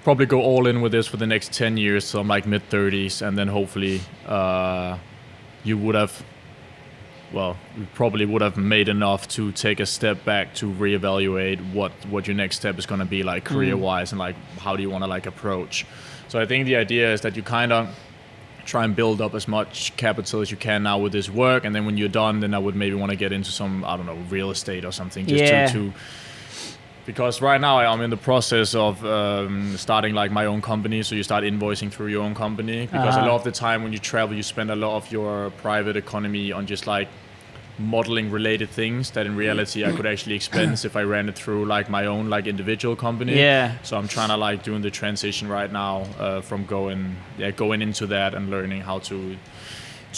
probably go all in with this for the next 10 years, so I'm like mid-30s, and then hopefully you probably would have made enough to take a step back to reevaluate what your next step is going to be like career-wise, and like how do you want to like approach. So I think the idea is that you kind of try and build up as much capital as you can now with this work, and then when you're done, then I would maybe want to get into some, I don't know, real estate or something, just to because right now I'm in the process of starting like my own company. So you start invoicing through your own company, because a lot of the time when you travel, you spend a lot of your private economy on just like modeling related things that in reality I could actually expense if I ran it through like my own like individual company. So I'm trying to like doing the transition right now from going into that and learning how to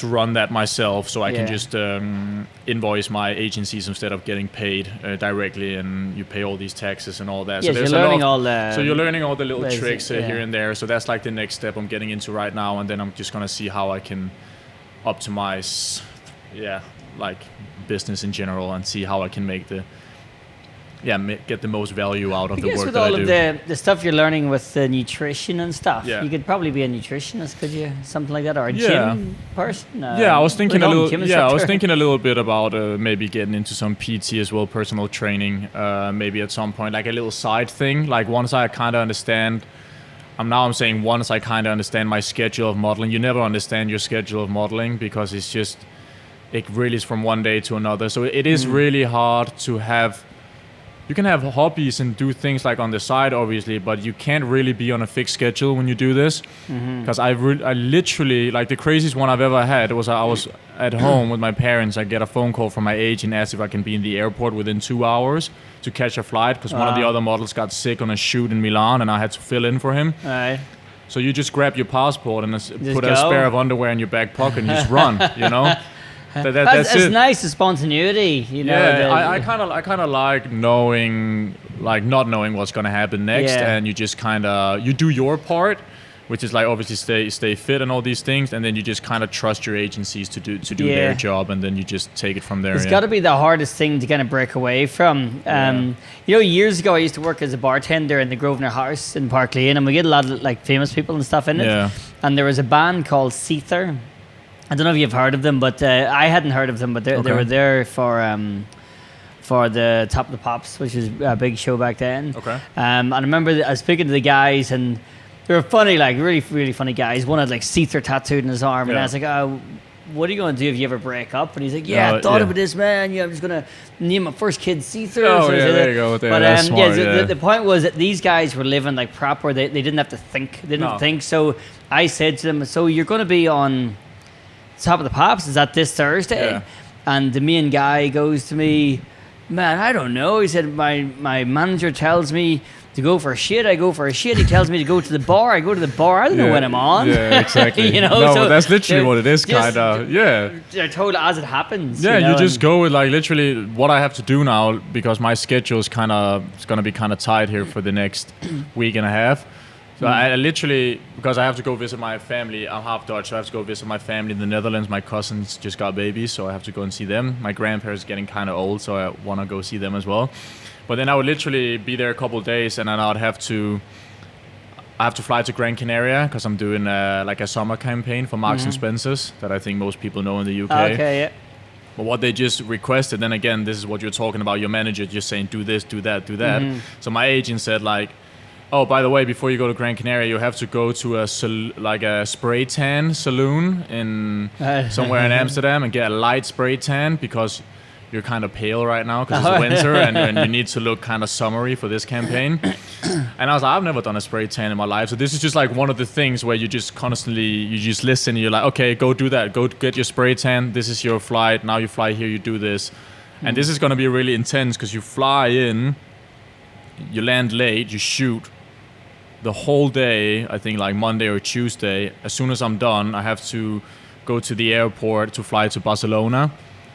run that myself, so I can just invoice my agencies instead of getting paid directly, and you pay all these taxes and all that. So you're learning all the little tricks here and there. So that's like the next step I'm getting into right now, and then I'm just gonna see how I can optimize like business in general, and see how I can make get the most value out of I the guess work with that all I of do. the stuff you're learning with the nutrition and stuff, Yeah. you could probably be a nutritionist, could you? Something like that, or a Yeah. gym person? I was thinking a little bit about maybe getting into some PT as well, personal training, maybe at some point, like a little side thing. Like once I kind of understand, once I kind of understand my schedule of modeling. You never understand your schedule of modeling because it really is from one day to another. So it is really hard to have. You can have hobbies and do things like on the side, obviously, but you can't really be on a fixed schedule when you do this. Because I literally, like the craziest one I've ever had was I was at home with my parents. I get a phone call from my agent, asked if I can be in the airport within 2 hours to catch a flight because one of the other models got sick on a shoot in Milan and I had to fill in for him. All right. So you just grab your passport and put go. a spare of underwear in your back pocket and just run, you know? That's It's it. nice, the spontaneity, you know. Yeah, I kind of like knowing, like not knowing what's gonna happen next, and you just kind of you do your part, which is like obviously stay fit and all these things, and then you just kind of trust your agencies to do their job, and then you just take it from there. It's got to be the hardest thing to kind of break away from. You know, years ago I used to work as a bartender in the Grosvenor House in Park Lane, and we get a lot of like famous people and stuff in it. Yeah. And there was a band called Seether. I don't know if you've heard of them, but I hadn't heard of them, but they were there for the Top of the Pops, which was a big show back then. Okay. And I remember I was speaking to the guys, and they were funny, like really, really funny guys. One had like Seether tattooed in his arm, and I was like, "Oh, what are you going to do if you ever break up?" And he's like, I thought about this, man. Yeah, I'm just going to name my first kid Seether. Oh, yeah, there you go. But that's smart, the point was that these guys were living like proper. They didn't have to think. They didn't think. So I said to them, "So you're going to be on Top of the Pops? Is that this Thursday?" Yeah. And the main guy goes to me, "Man, I don't know." He said, my manager tells me to go for a shit, I go for a shit. He tells me to go to the bar, I go to the bar. I don't know when I'm on. Yeah, exactly. You know, no, so but that's literally what it is, kind of. Yeah. They're told as it happens. Yeah, you know, you just go with like literally what I have to do now because my schedule is it's going to be kind of tight here for the next week and a half. So I literally, because I have to go visit my family, I'm half Dutch, so I have to go visit my family in the Netherlands. My cousins just got babies, so I have to go and see them. My grandparents are getting kind of old, so I want to go see them as well. But then I would literally be there a couple of days, and then I have to fly to Gran Canaria because I'm doing like a summer campaign for Marks and Spencer's that I think most people know in the UK. Okay, yeah. But what they just requested, then again, this is what you're talking about, your manager just saying, do this, do that, do that. So my agent said like, oh, by the way, before you go to Gran Canaria, you have to go to a spray tan saloon in somewhere in Amsterdam and get a light spray tan because you're kind of pale right now because it's winter and you need to look kind of summery for this campaign. And I was like, I've never done a spray tan in my life. So this is just like one of the things where you just constantly, you just listen and you're like, okay, go do that. Go get your spray tan. This is your flight. Now you fly here, you do this. And this is going to be really intense because you fly in, you land late, you shoot. The whole day, I think like Monday or Tuesday, as soon as I'm done, I have to go to the airport to fly to Barcelona,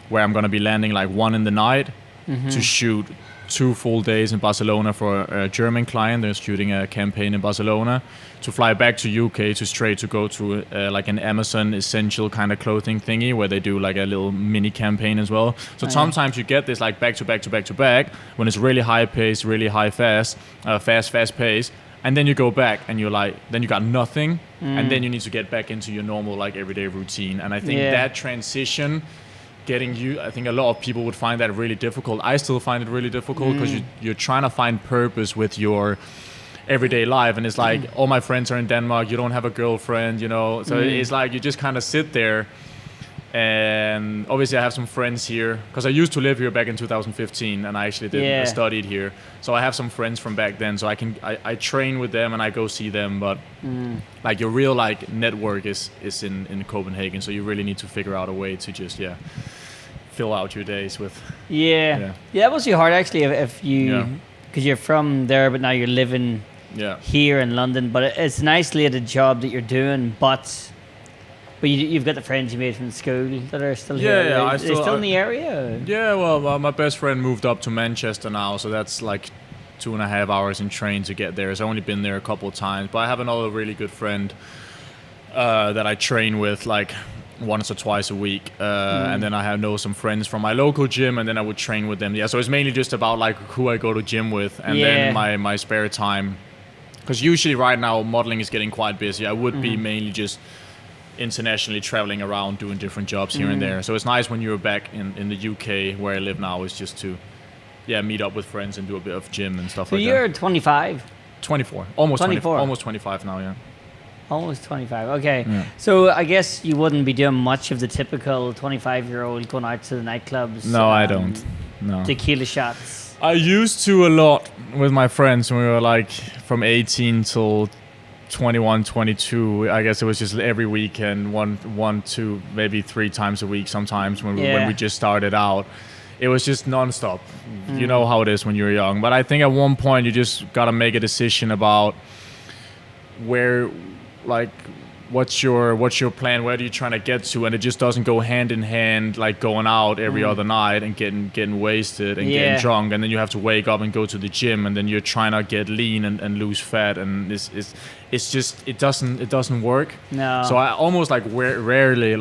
where I'm going to be landing like 1 in the night to shoot 2 full days in Barcelona for a German client. They're shooting a campaign in Barcelona, to fly back to UK to go to like an Amazon essential kind of clothing thingy where they do like a little mini campaign as well. So sometimes you get this like back to back when it's really high pace, really fast pace. And then you go back and you're like, then you got nothing. And then you need to get back into your normal like everyday routine. And I think that transition, I think a lot of people would find that really difficult. I still find it really difficult because you're trying to find purpose with your everyday life. And it's like, all my friends are in Denmark, you don't have a girlfriend, you know. So it's like you just kind of sit there. And obviously I have some friends here because I used to live here back in 2015 and I actually studied here. So I have some friends from back then, so I train with them and I go see them. But like your real like network is in Copenhagen, so you really need to figure out a way to just fill out your days with. That must be hard actually if you, because you're from there but now you're living here in London. But it's an isolated job that you're doing, but you've got the friends you made from school that are still here. Yeah, Are they still in the area? Yeah, well, my best friend moved up to Manchester now, so that's like 2.5 hours in train to get there. I've only been there a couple of times, but I have another really good friend that I train with like once or twice a week, and then I know some friends from my local gym, and then I would train with them. Yeah, so it's mainly just about like who I go to gym with, and then my spare time. Because usually right now modeling is getting quite busy. I would be mainly just internationally traveling around doing different jobs here and there. So it's nice when you're back in the UK where I live now, is just to meet up with friends and do a bit of gym and stuff like that. So you're 25? 24. Almost 24. Almost 25 now, yeah. Almost 25. Okay. Yeah. So I guess you wouldn't be doing much of the typical 25-year-old going out to the nightclubs. No, I don't. No. Tequila shots. I used to a lot with my friends when we were like from 18 till 21, 22. I guess it was just every weekend, one, two, maybe 3 times a week sometimes when we just started out. It was just nonstop. You know how it is when you're young. But I think at one point you just got to make a decision about where, like, what's your plan? Where are you trying to get to? And it just doesn't go hand in hand, like going out every other night and getting wasted and getting drunk, and then you have to wake up and go to the gym, and then you're trying to get lean and lose fat, and it's just it doesn't work. No. So I almost like rarely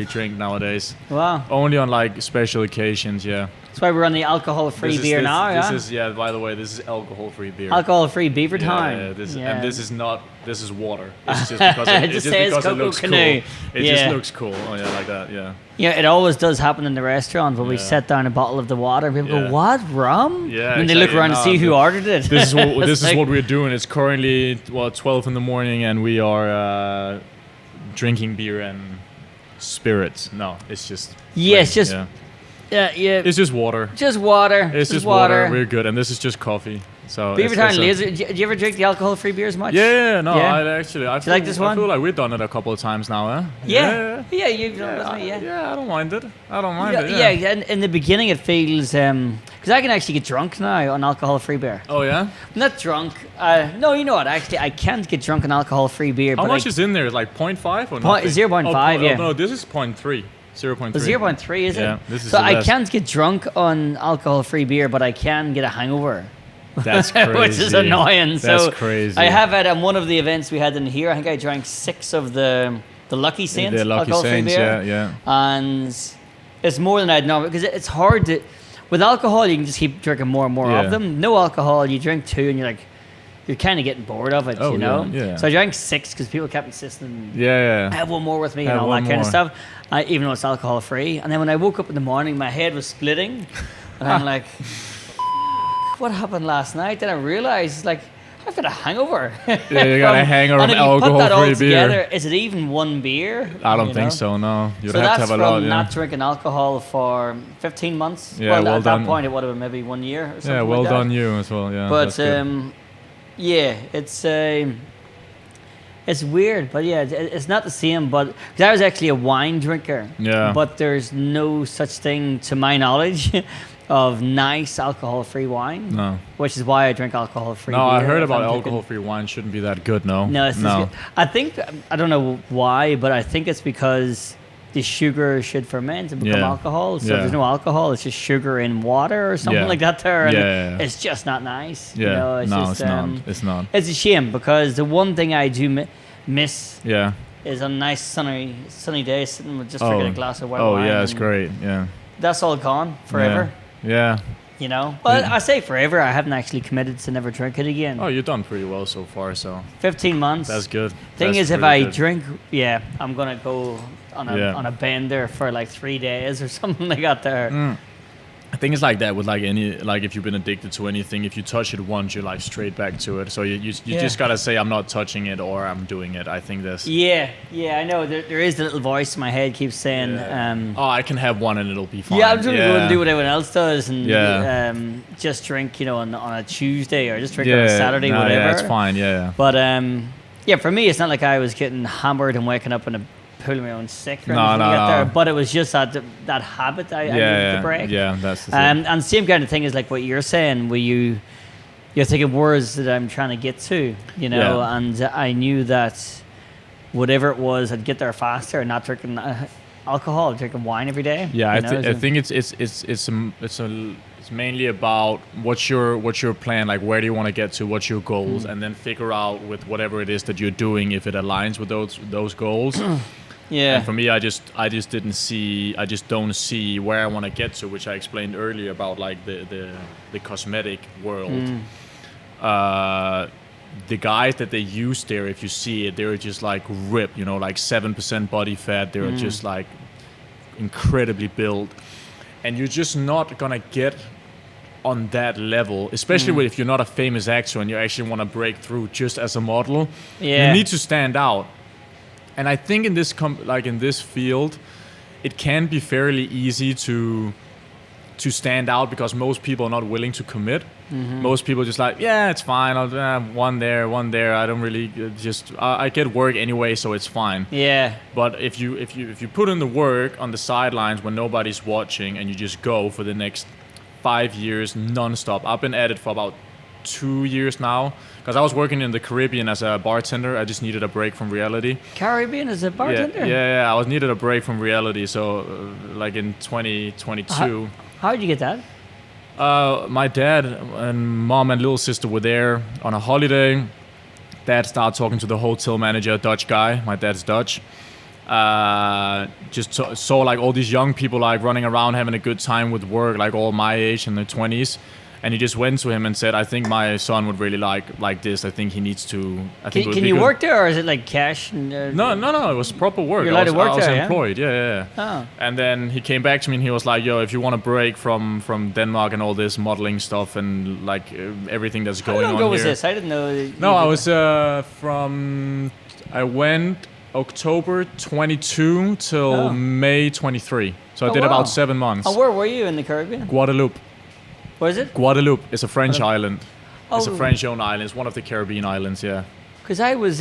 drink nowadays. Wow. Only on like special occasions, yeah. That's why we're on the alcohol-free beer now, yeah? This is, by the way, this is alcohol-free beer. Alcohol-free beaver time. And this is not, this is water. It's just because it looks cool. It just looks cool. Oh, yeah, like that, yeah. Yeah, it always does happen in the rastron where we set down a bottle of the water. People go, what, rum? Yeah, and they look around to see who ordered it. This is what we're doing. It's currently, 12 in the morning, and we are drinking beer and spirits. No, it's just... Yeah, it's just... Yeah. It's just water. Just water. It's just water. We're good, and this is just coffee. So Beaver Town Laser. Do you ever drink the alcohol-free beers much? Yeah, no. Yeah? I like this one? I feel like we've done it a couple of times now, eh? Yeah, you've done it with me. Yeah, I don't mind it. Yeah, in the beginning it feels because I can actually get drunk now on alcohol-free beer. Oh yeah. I'm not drunk. No, you know what? Actually, I can't get drunk on alcohol-free beer. How much is in there? Like 0.5 or nothing? 0.5. Yeah. No, this is 0.3. 0.3. 0.3 is it? Yeah, this is so I can't get drunk on alcohol-free beer, but I can get a hangover. That's crazy. Which is annoying. That's crazy. I have had on one of the events we had in here, I think I drank 6 of the Lucky Saints. The Lucky Saints, beer. yeah. And it's more than I'd know, because it's hard to... With alcohol, you can just keep drinking more and more of them. No alcohol, you drink 2 and you're kind of getting bored of it, you know? Yeah. So I drank 6 because people kept insisting, have one more with me and all that kind of stuff, even though it's alcohol-free. And then when I woke up in the morning, my head was splitting. And I'm like, what happened last night? Then I realized, like, I've got a hangover. Yeah, you got a hangover from alcohol-free beer. And if you put that all together, is it even one beer? I don't think so, no. You'd so have to have a lot, that's from not drinking alcohol for 15 months? Yeah, well at done. that point, it would have been maybe 1 year or something. Yeah, well like that. done you as well, yeah. But, it's weird, but it's not the same. But because I was actually a wine drinker, but there's no such thing, to my knowledge, of nice alcohol-free wine. No, which is why I drink alcohol-free. No, beer I heard about alcohol-free wine shouldn't be that good. No, it's good. I think I don't know why, but I think it's because the sugar should ferment and become alcohol. So if there's no alcohol, it's just sugar in water or something like that there. And it's just not nice. Yeah. You know, it's not. It's not. It's a shame because the one thing I do miss is a nice sunny day sitting with just drinking a glass of white wine. Oh, yeah, it's great. Yeah. That's all gone forever. Yeah. You know? Well, I say forever. I haven't actually committed to never drink it again. Oh, you've done pretty well so far, so. 15 months. Thats good. Thing is, if I drink, I'm going to go on a bender for like 3 days or something like that there. I think it's like that with like if you've been addicted to anything, if you touch it once, you're like straight back to it. So you just gotta say, I'm not touching it or I'm doing it. I think that's... Yeah, I know. There is the little voice in my head keeps saying... I can have one and it'll be fine. Yeah, I'm just going to go and do what everyone else does and just drink, on a Tuesday or just drink on a Saturday, whatever. Yeah, it's fine, But, for me, it's not like I was getting hammered and waking up in a pulling my own sick or anything there, but it was just that habit I needed to break. Yeah, that's the thing. And same kind of thing is like what you're saying, where you're thinking words that I'm trying to get to, and I knew that whatever it was, I'd get there faster and not drinking alcohol, drinking wine every day. Yeah, I think it's mainly about what's your plan, like where do you want to get to, what's your goals, and then figure out with whatever it is that you're doing if it aligns with those goals. Yeah. And for me, I just don't see where I want to get to, which I explained earlier about like the cosmetic world. The guys that they use there, if you see it, they're just like ripped, like 7% body fat. They're just like incredibly built, and you're just not gonna get on that level, especially if you're not a famous actor and you actually want to break through just as a model. You need to stand out. And I think in this in this field, it can be fairly easy to stand out because most people are not willing to commit. Most people just like, yeah, it's fine. I'll one there. I don't really I get work anyway, so it's fine. Yeah. But if you put in the work on the sidelines when nobody's watching and you just go for the next 5 years non-stop. I've been at it for about 2 years now because I was working in the Caribbean as a bartender. I just needed a break from reality. Caribbean as a bartender? Yeah. I needed a break from reality. So like in 2022. How did you get that? My dad and mom and little sister were there on a holiday. Dad started talking to the hotel manager, Dutch guy. My dad's Dutch. Just saw like all these young people like running around having a good time with work, like all my age in their 20s. And he just went to him and said, I think my son would really like this. I think he needs to. Can you work there, or is it like cash? No. It was proper work. You're allowed to work there, I was employed. Yeah. Oh. And then he came back to me and he was like, yo, if you want to break from Denmark and all this modeling stuff and like everything that's going on here. How long ago was this? I didn't know. No, I was I went October 22 till May 23. So I did about 7 months. Oh, where were you in the Caribbean? Guadeloupe. What is it? Guadeloupe. It's a French island. Oh. It's a French-owned island. It's one of the Caribbean islands, yeah. Because I used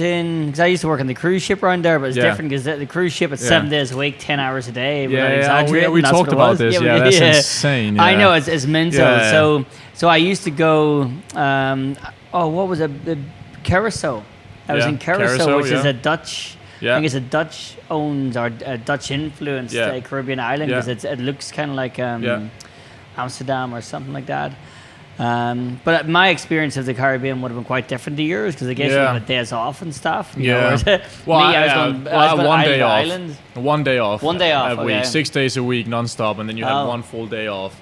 to work on the cruise ship around there, but it's different because the cruise ship is 7 days a week, 10 hours a day. We talked about this. Yeah, that's insane. Yeah. I know, it's mental. Yeah. So I used to go, what was it? The Curacao. I was in Curacao, which is a Dutch... I think it's a Dutch-owned or a Dutch-influenced Caribbean island because it looks kind of like Amsterdam or something like that. But my experience of the Caribbean would have been quite different to yours because I guess you had days off and stuff. I was going one day off. Island. One day off. A week, 6 days a week non-stop, and then you had one full day off.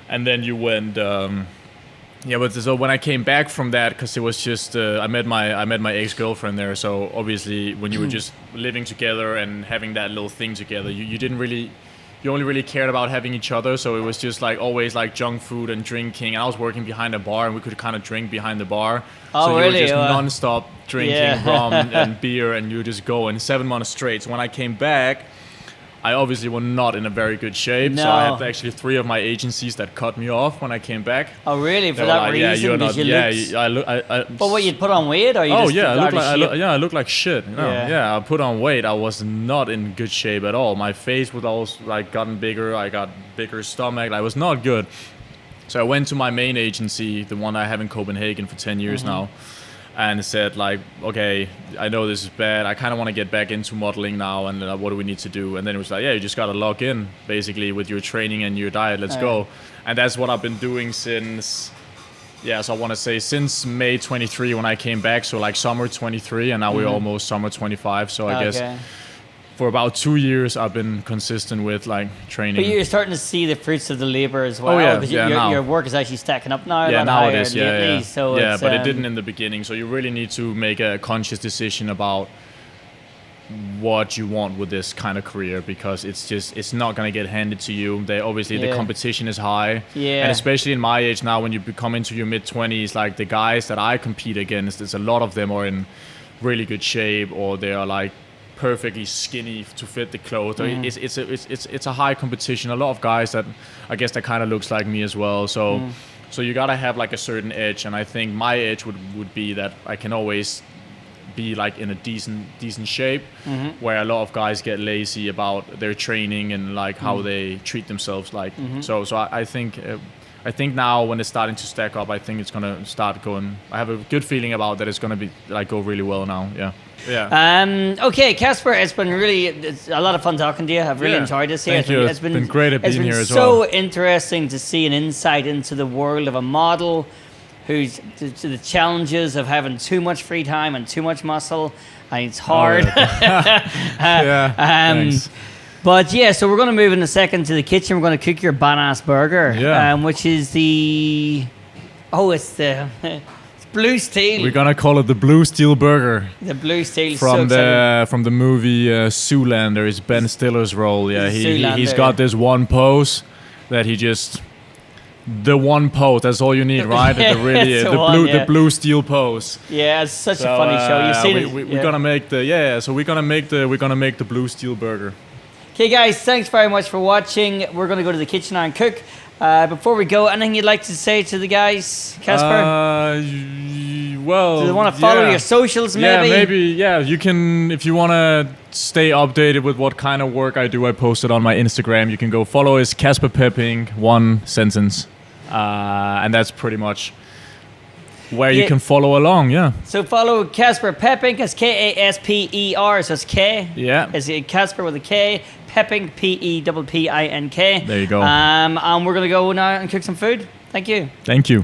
And then you went... but so when I came back from that, because it was just I met my ex-girlfriend there. So obviously, when you were just living together and having that little thing together, you only really cared about having each other. So it was just like always like junk food and drinking. And I was working behind a bar, and we could kind of drink behind the bar. Oh, so really? You were just non-stop drinking rum and beer, and you just go. And 7 months straight. So when I came back, I obviously was not in a very good shape. No. So I had actually 3 of my agencies that cut me off when I came back. Oh, really? For that reason? Yeah, you're not. But what, you'd put on weight, or you just? I look like shit. I put on weight. I was not in good shape at all. My face was always like gotten bigger. I got bigger stomach. I was not good. So I went to my main agency, the one I have in Copenhagen for 10 years now. And said like, okay, I know this is bad. I kind of want to get back into modeling now, and what do we need to do? And then it was like, you just got to log in basically with your training and your diet. Let's go. And that's what I've been doing since, so I want to say since May 23 when I came back. So like summer 23, and now we're almost summer 25. So I guess for about 2 years I've been consistent with like training. But you're starting to see the fruits of the labor as well. Because your work is actually stacking up now. Yeah, now it is. So but it didn't in the beginning. So you really need to make a conscious decision about what you want with this kind of career, because it's not going to get handed to you. The competition is high. And especially in my age now, when you come into your mid-20s, like the guys that I compete against, there's a lot of them are in really good shape, or they are like perfectly skinny to fit the clothes. It's a high competition. A lot of guys that I guess that kind of looks like me as well. So you gotta have like a certain edge, and I think my edge would be that I can always be like in a decent shape, where a lot of guys get lazy about their training and like how they treat themselves. Like so I think now when it's starting to stack up, I think it's gonna start going. I have a good feeling about that. It's gonna be like go really well now. Okay, Kasper, it's been it's a lot of fun talking to you. I've really enjoyed this here. Thank you. It's been great at being here as well. It's been so interesting to see an insight into the world of a model, who's to the challenges of having too much free time and too much muscle. It's hard. Thanks. But yeah, so we're going to move in a second to the kitchen. We're going to cook your badass burger, which is it's blue steel. We're gonna call it the Blue Steel Burger. The Blue Steel from the movie Zoolander. It's Ben Stiller's role. Yeah, he's got this one pose that he just. The one pose, that's all you need, right? The blue steel pose. Yeah, it's such a funny show. You've seen it. We're gonna make the blue steel burger. Okay, guys, thanks very much for watching. We're gonna go to the kitchen and cook. Before we go, anything you'd like to say to the guys, Kasper? Well, do they want to follow your socials? Maybe. Yeah, maybe. Yeah, you can if you want to stay updated with what kind of work I do. I post it on my Instagram. You can go follow is Kasper Peppink, one sentence. And that's pretty much where you can follow along, So follow Kasper Peppink, it's Kasper, so it's K. Yeah. It's Kasper with a K, Peppink, Peppink. There you go. And we're going to go now and cook some food. Thank you. Thank you.